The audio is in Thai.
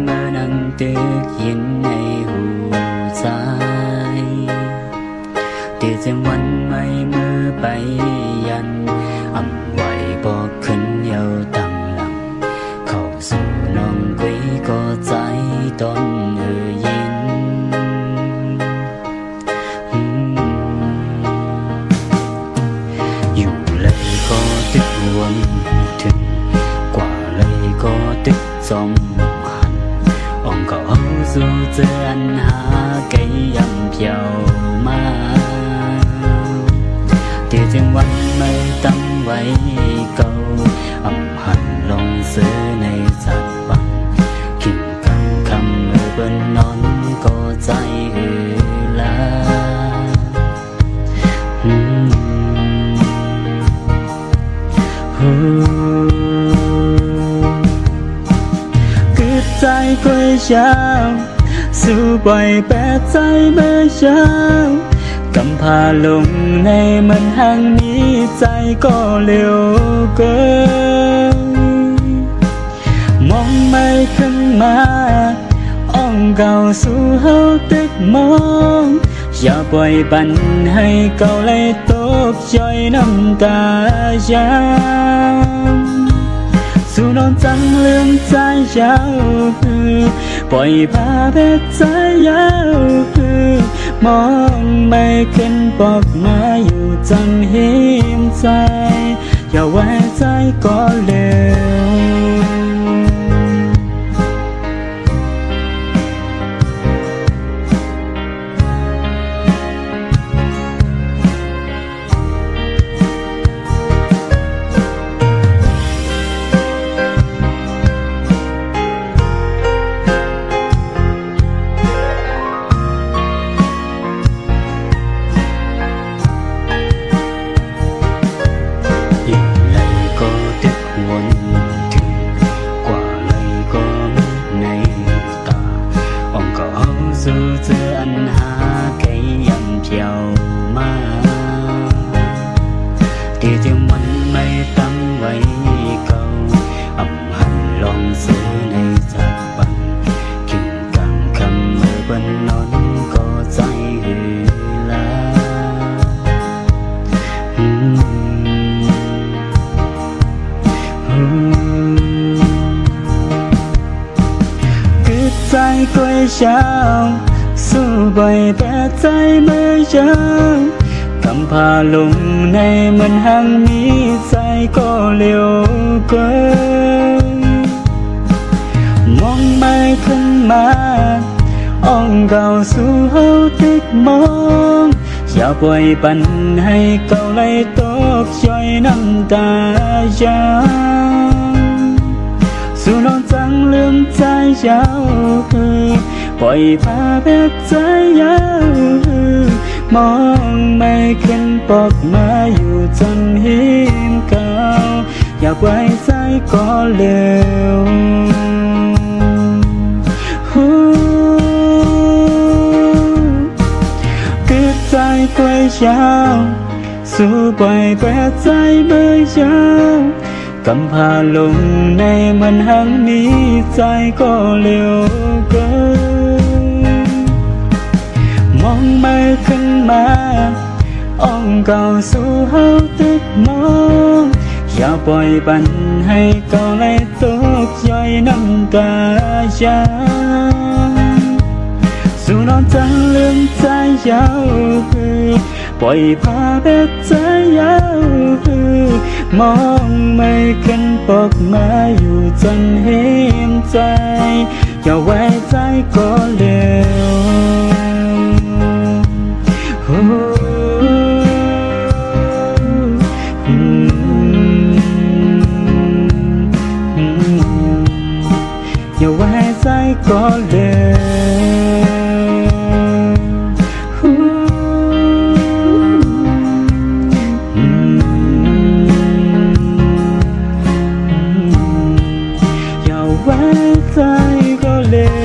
เมื่อนั่งตึกยินในหูใจตีเสียงวันไม่เมื่อไปยันอ่ำไหวบอกขึ้นเยาตั้งหลังเข้าสู่น้องกุยก็ใจต้นยินอยู่เลยก็ตึกวนถึงกว่าเลยก็ตึกจอมหันอ่องก็เอาสู่เจือนหาไก่ยำเพียวมาที่จึงวันไม่ตั้งไว้เก่าอ่ำหันลงซื้อในจัดวันกินกันคำเมื่อเบิ้นนอนก็ใจหือลาcứใจquay chào dù bày béใจเมื่อเช้ากำพาลงในมันห่างนี้ใจก็เร็วเกินมองไม่ขึ้นมาอ่องเก่าสู่เฮาตึกมองอย่าปล่อยปันให้เก่าเลยตกย่อยน้ำตายามสู่นอนจังเรื่องใจยาวปล่อยพาเพชรใจยาวมองไม่ขึ้นบอกมาอยู่จังเห็นใจอย่าไว้ใจก็เร็วสู่เจือนหาไก่ยำเพียวมาที่จึงมันไม่ตั้งไว้เก่าอ่ำหันลองซื้อในจัดวันกินกังคำเมื่อบนนอนก็ใจหือลาcứใจquay chàoสู้บ่อยแต่ใจไม่เช้ากำพาลงในมันห่างมีใจก็เร็วเกินมองไม่ขึ้นมาอ่องเก่าสู่เฮาตึกมองอย่าปล่อยปันให้เก่าไหลตกย่อยน้ำตายามสู่นอนจังลืมใจยาวปล่อยพาเพชรใจยาวมองไม่ขึ้นปอกมาอยู่จนเห็นเก่าอยากไว้ใจก็เร็วcứใจquay chàoสู้ปล่อยแปรใจเมื่อเช้ากำพาลงในมันห่างนี้ใจก็เร็วเกินมองไม่ขึ้นมาอ่องเก่าสู่เฮาตึกมองอย่าปล่อยปันให้เก่าไหลตกย่อยน้ำตายามสู่นอนจังเรื่องใจยาวปล่อยพาเพชรใจยาวมองไม่ขึ้นปอกมาอยู่จนเห็นใจอย่าไว้ใจก็เร็วอย่าไว้ใจก็เร็วไว้ใจก็เร็